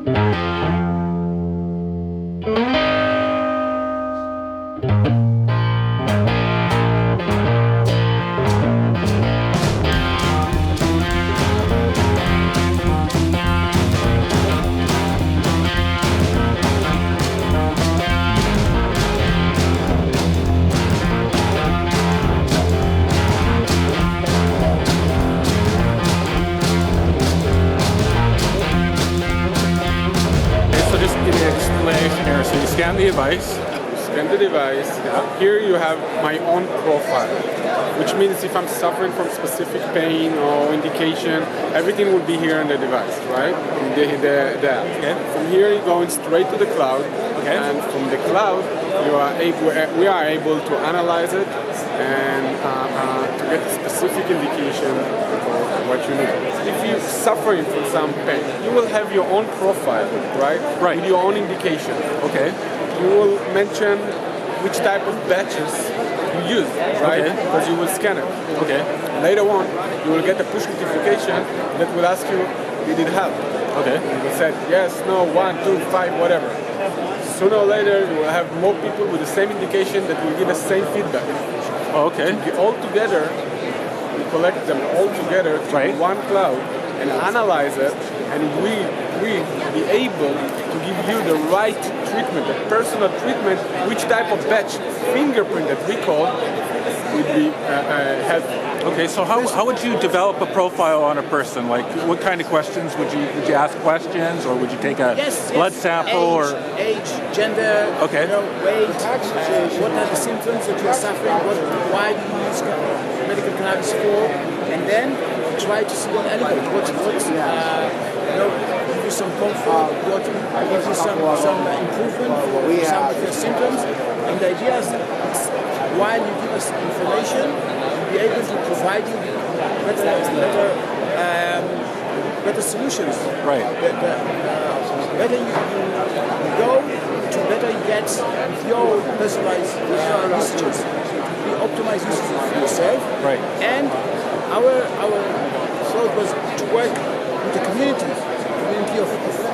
So you scan the device. Scan the device. Yeah. Here you have my own profile, which means if I'm suffering from specific pain or indication, everything will be here in the device, right? In the app. Okay. From here you're going straight to the cloud, okay. And from the cloud we are able to analyze it and to get a specific indication for what you need. If you're suffering from some pain, you will have your own profile, right? Right. With your own indication. Okay. You will mention which type of batches you use, right? Okay. Because you will scan it. Okay. Later on, you will get a push notification that will ask you, did it help? Okay. You will say, yes, no, 1, 2, 5, whatever. Sooner or later, you will have more people with the same indication that will give the same feedback. Oh, okay. All together, we collect them all together to one cloud and analyze it, and we be able to give you the right treatment, the personal treatment, which type of batch, fingerprint that we call, would be helpful. Okay, so how would you develop a profile on a person? Like, what kind of questions would you ask questions, or would you take a blood sample, age, gender, okay, weight, what are the symptoms that you are suffering, why do you use medical cannabis for, and then try to see what element, give you some comfort, what gives you some improvement for some of your symptoms, and the idea is that while you give us information, be able to provide you better solutions. Right. Better you go, to better you get with your personalized usages. You optimize usages for yourself. Right. And our thought was to work with the community of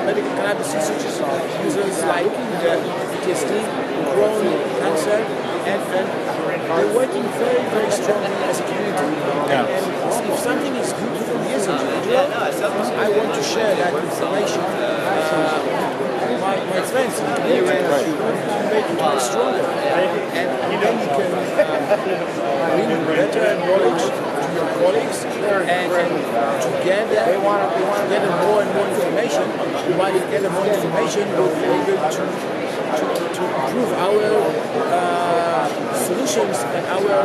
medical cannabis users like PTSD, Crohn, cancer, and they're working very, very strongly as a community. Yeah. And if something is good for me as an individual, I want to share that information with my friends in the community to make it stronger. And then you can bring better knowledge to your colleagues and together more and more information. While you gather more information, we'll be able to improve our solutions and our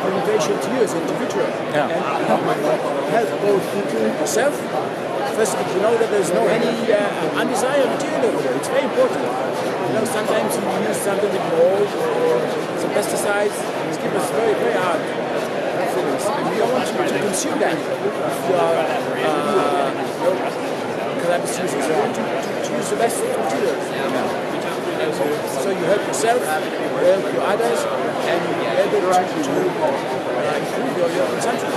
communication to you as an individual. Yeah. And help both yourself. First, you know that there's no any undesired material over there. It's very important. You know, sometimes you use something with mold or some pesticides. It's given us very, very hard feelings. And we don't want you to consume that if you are cannabis users. You want to use the best materials. So you help yourself, you help your others, and you're able to improve your consumption.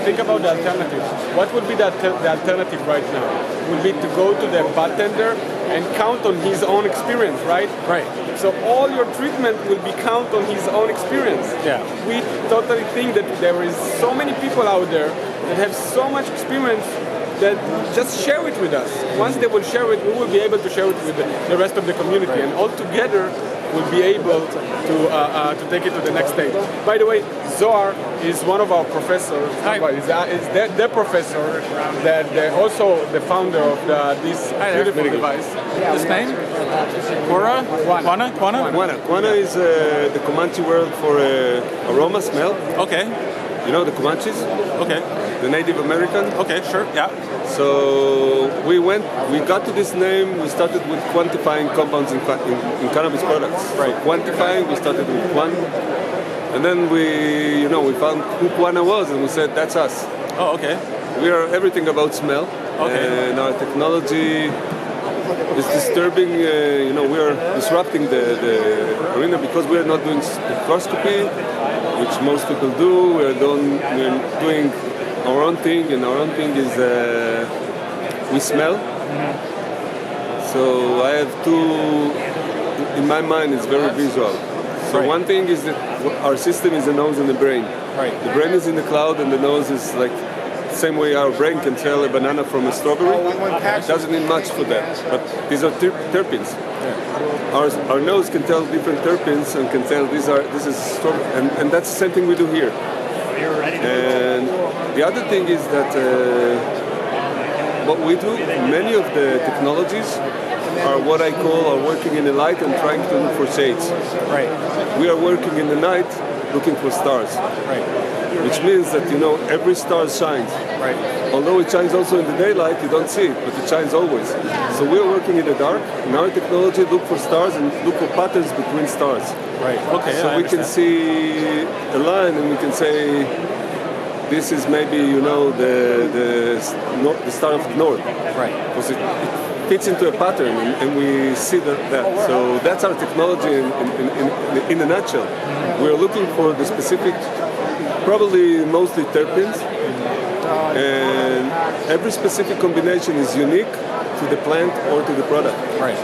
Think about the alternative. What would be the alternative right now? Would be to go to the bartender and count on his own experience, right? Right. So all your treatment will be count on his own experience. Yeah. We totally think that there is so many people out there that have so much experience that just share it with us. Once they will share it, we will be able to share it with the rest of the community, and all together we'll be able to take it to the next stage. By the way, Zohar is one of our professors. Is the professor that also the founder of this beautiful device. This name? Quana? Quana is the Comanche word for aroma, smell. Okay. You know the Comanches? Okay. The Native American? Okay, sure, yeah. So we got to this name, we started with quantifying compounds in cannabis products. Right. So quantifying, we started with Quana. And then we found who Quana was, and we said, that's us. Oh, okay. We are everything about smell. Okay. And our technology is disturbing, we are disrupting the arena because we are not doing spectroscopy, which most people do. We're doing our own thing, and our own thing is we smell. So I have two, in my mind it's very visual. So one thing is that our system is the nose and the brain. Right. The brain is in the cloud and the nose is like the same way our brain can tell a banana from a strawberry. It doesn't need much for that, but these are terpenes. Our nose can tell different terpenes and can tell this is strawberry, and that's the same thing we do here. And the other thing is that what we do, many of the technologies are what I call are working in the light and trying to look for shades. Right. We are working in the night looking for stars. Right. Which means that, every star shines. Right. Although it shines also in the daylight, you don't see it, but it shines always. So we're working in the dark. In our technology, look for stars and look for patterns between stars. Right. Okay. So we can see a line and we can say, this is maybe, the star of the north. Right. Because it fits into a pattern and we see that. So that's our technology in a nutshell. We're looking for the specific, probably mostly terpenes, and every specific combination is unique to the plant or to the product. Right.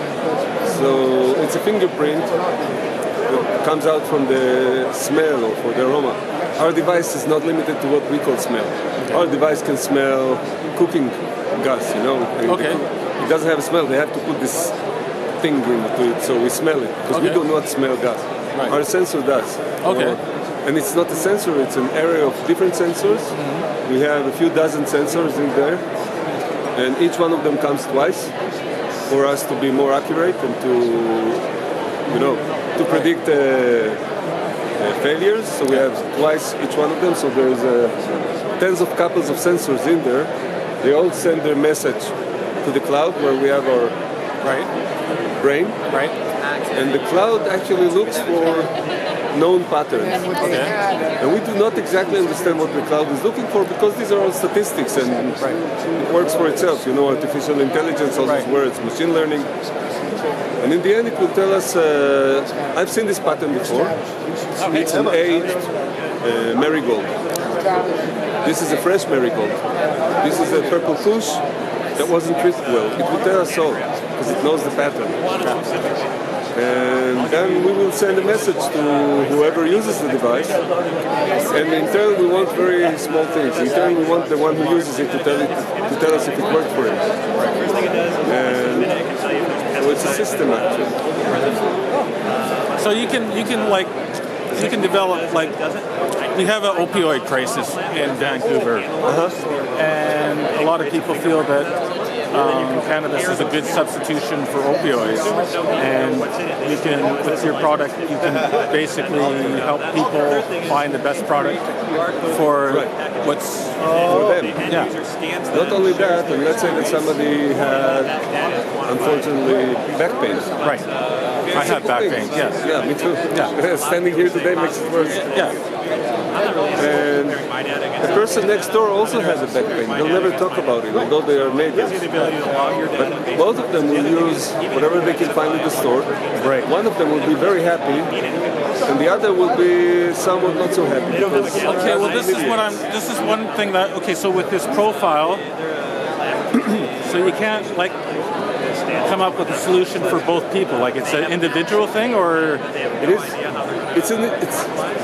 So it's a fingerprint that comes out from the smell or for the aroma. Our device is not limited to what we call smell. Our device can smell cooking gas, Okay. It doesn't have a smell. They have to put this thing into it, so we smell it because we do not smell gas. Right. Our sensor does. Okay. And it's not a sensor; it's an array of different sensors. We have a few dozen sensors in there, and each one of them comes twice for us to be more accurate and to predict failures. So we have twice each one of them. So there's tens of couples of sensors in there. They all send their message to the cloud where we have our brain. Right. And the cloud actually looks for known patterns. Okay. And we do not exactly understand what the cloud is looking for because these are all statistics and it works for itself. Artificial intelligence, all these words, machine learning. And in the end it will tell us, I've seen this pattern before. It's an aged marigold. This is a fresh marigold. This is a purple kush that wasn't treated well. It will tell us all because it knows the pattern. And then we will send a message to whoever uses the device. And in turn, we want very small things. In turn, we want the one who uses it to tell us if it worked for him. And so it's a system actually. So you can develop we have an opioid crisis in Vancouver, and a lot of people feel that cannabis is a good substitution for opioids, and with your product, you can basically help people find the best product for what's for them. Yeah. Not only that, and let's say that somebody had, unfortunately, back pain. Right. I have back pain, yes. Yeah, me too. Yeah. Standing here today makes it worse. Yeah. And the person next door also has a back pain. They'll never talk about it, although they are neighbors. But both of them will use whatever they can find in the store. Right. One of them will be very happy, and the other will be somewhat not so happy. Okay, well this is one thing so with this profile, so you can't come up with a solution for both people, it's an individual thing, or it is. It's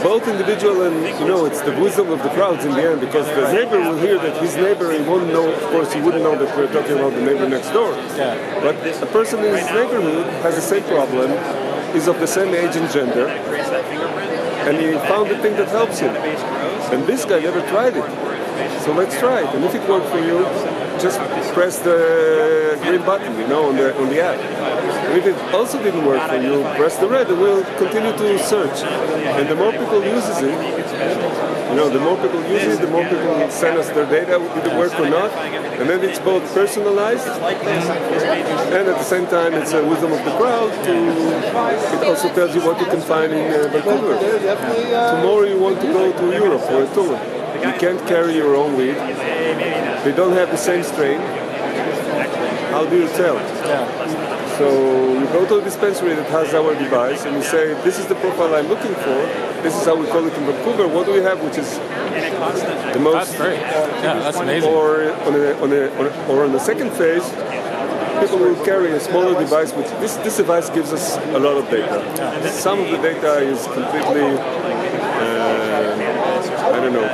both individual and it's the wisdom of the crowds in the end, because the neighbor will hear that his neighbor, he won't know. Of course, he wouldn't know that we're talking about the neighbor next door. Yeah. But a person in his neighborhood has the same problem, is of the same age and gender, and he found the thing that helps him. And this guy never tried it, so let's try it. And if it worked for you, just press the green button, on the app. And if it also didn't work for you, press the red, and we'll continue to search. And the more people uses it, the more people use it, the more people send us their data, did it work or not. And then it's both personalized, and at the same time, it's a wisdom of the crowd. It also tells you what you can find in Vancouver. Tomorrow you want to go to Europe for a tour. You can't carry your own weed. They don't have the same strain. How do you tell? Yeah. So you go to a dispensary that has our device and you say, this is the profile I'm looking for. This is how we call it in Vancouver. What do we have which is the most... That's great. Yeah, that's amazing. Or on the second phase, people will carry a smaller device, which this device gives us a lot of data. Some of the data is completely, I don't know,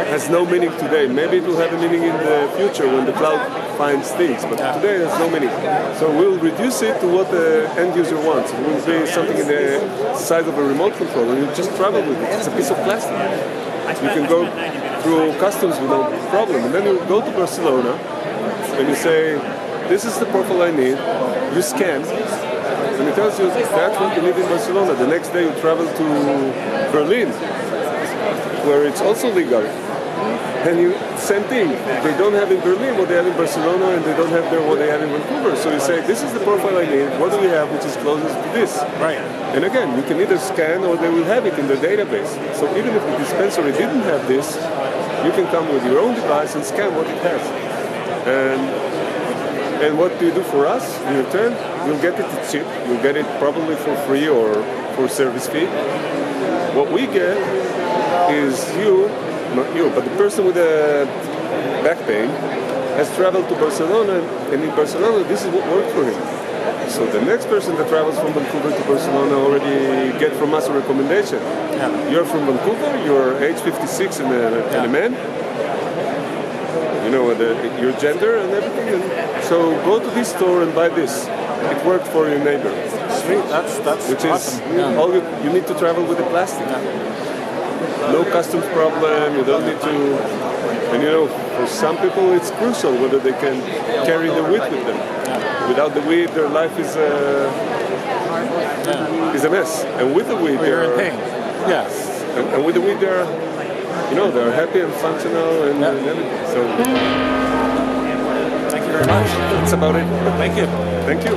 has no meaning today. Maybe it will have a meaning in the future when the cloud finds things, but today there's no meaning. So we'll reduce it to what the end user wants. It will be something in the size of a remote control, and you just travel with it. It's a piece of plastic. You can go through customs without problem, and then you go to Barcelona, and you say, this is the profile I need, you scan, and it tells you that's what you need in Barcelona. The next day you travel to Berlin, where it's also legal. And same thing, they don't have in Berlin what they have in Barcelona, and they don't have there what they have in Vancouver. So you say, this is the profile I need, what do we have which is closest to this? Right. And again, you can either scan or they will have it in the database. So even if the dispensary didn't have this, you can come with your own device and scan what it has. And what do you do for us in return? You'll get it cheap. You'll get it probably for free or for service fee. What we get is not you, but the person with the back pain has traveled to Barcelona, and in Barcelona this is what worked for him. So the next person that travels from Vancouver to Barcelona already get from us a recommendation. Yeah. You're from Vancouver, you're age 56 and a man. You know your gender and everything. And so go to this store and buy this. It worked for your neighbor. Sweet. That's Which awesome. is all you need to travel with the plastic. No customs problem. You don't need to. And you know, for some people it's crucial whether they can carry the weed with them. Without the weed, their life is a mess. And with the weed, You're in pain. Yes. And with the weed, they're happy and functional and everything. So Thank you very much. that's about it. Thank you. Thank you.